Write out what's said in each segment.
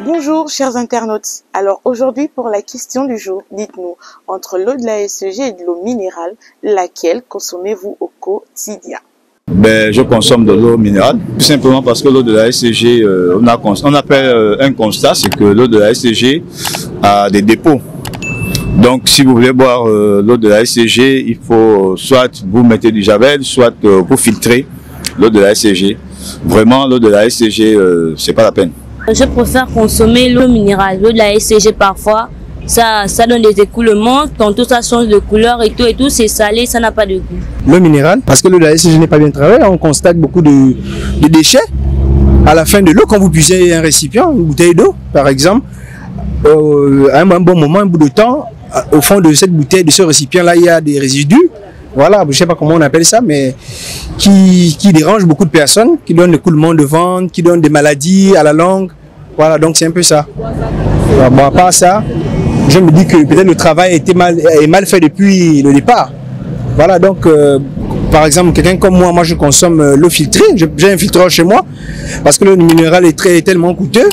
Bonjour chers internautes, alors aujourd'hui pour la question du jour, dites-nous, entre l'eau de la SCG et de l'eau minérale, laquelle consommez-vous au quotidien? Je consomme de l'eau minérale, tout simplement parce que l'eau de la SCG, on a fait un constat, c'est que l'eau de la SCG a des dépôts. Donc si vous voulez boire l'eau de la SCG, il faut soit vous mettez du javel, soit vous filtrez l'eau de la SCG. Vraiment l'eau de la SCG, c'est pas la peine. Je préfère consommer l'eau minérale. L'eau de la SCG parfois, ça donne des écoulements, tantôt ça change de couleur et tout c'est salé, ça n'a pas de goût. L'eau minérale, parce que l'eau de la SCG n'est pas bien travaillée, on constate beaucoup de déchets à la fin de l'eau. Quand vous puisez un récipient, une bouteille d'eau par exemple, à un bon moment, un bout de temps, au fond de cette bouteille, de ce récipient-là, il y a des résidus. Voilà, je ne sais pas comment on appelle ça, mais qui dérange beaucoup de personnes, qui donnent des coulements de ventre, qui donnent des maladies à la langue. Voilà, donc c'est un peu ça. Bon, à part ça, je me dis que peut-être le travail est mal fait depuis le départ. Voilà, donc par exemple, quelqu'un comme moi je consomme l'eau filtrée. J'ai un filtreur chez moi parce que l'eau minérale est tellement coûteux.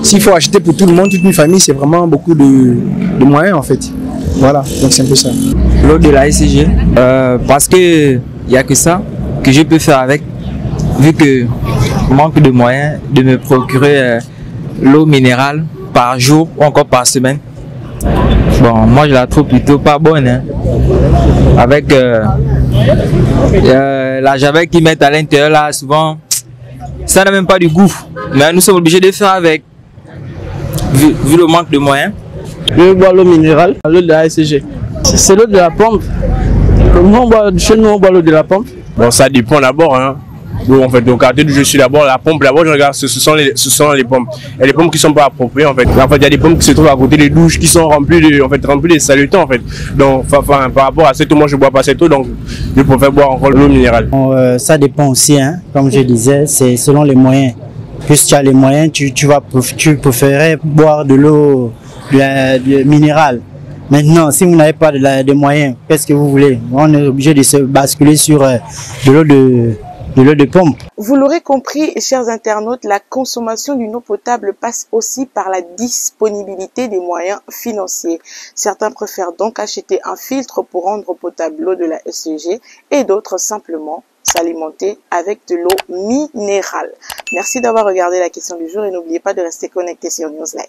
S'il faut acheter pour tout le monde, toute une famille, c'est vraiment beaucoup de moyens en fait. Voilà, donc c'est un peu ça. L'eau de la SCG, parce que il n'y a que ça que je peux faire avec, vu que je manque de moyens de me procurer l'eau minérale par jour ou encore par semaine. Bon, moi je la trouve plutôt pas bonne, hein. Avec la javel qu'ils mettent à l'intérieur là, souvent ça n'a même pas du goût, mais nous sommes obligés de faire avec, vu le manque de moyens. Je bois l'eau minérale, l'eau de la SCG. C'est l'eau de la pompe. Chez nous, on boit l'eau de la pompe. Bon, ça dépend d'abord. Hein. Donc, en fait, au quartier où je suis d'abord, la pompe, d'abord, je regarde, ce sont les pompes. Il y a des pompes qui ne sont pas appropriées, en fait. En fait, il y a des pompes qui se trouvent à côté des douches qui sont remplies de salutants, en fait. Donc, par rapport à cette eau, moi, je ne bois pas cette eau, donc je préfère boire encore l'eau minérale. Ça dépend aussi, hein. Comme je disais, c'est selon les moyens. Plus tu as les moyens, tu préférerais boire de l'eau minérale. Maintenant, si vous n'avez pas de moyens, qu'est-ce que vous voulez? On est obligé de se basculer sur de l'eau de pompe. Vous l'aurez compris, chers internautes, la consommation d'une eau potable passe aussi par la disponibilité des moyens financiers. Certains préfèrent donc acheter un filtre pour rendre potable l'eau de la SCG et d'autres simplement s'alimenter avec de l'eau minérale. Merci d'avoir regardé la question du jour et n'oubliez pas de rester connecté sur News Live.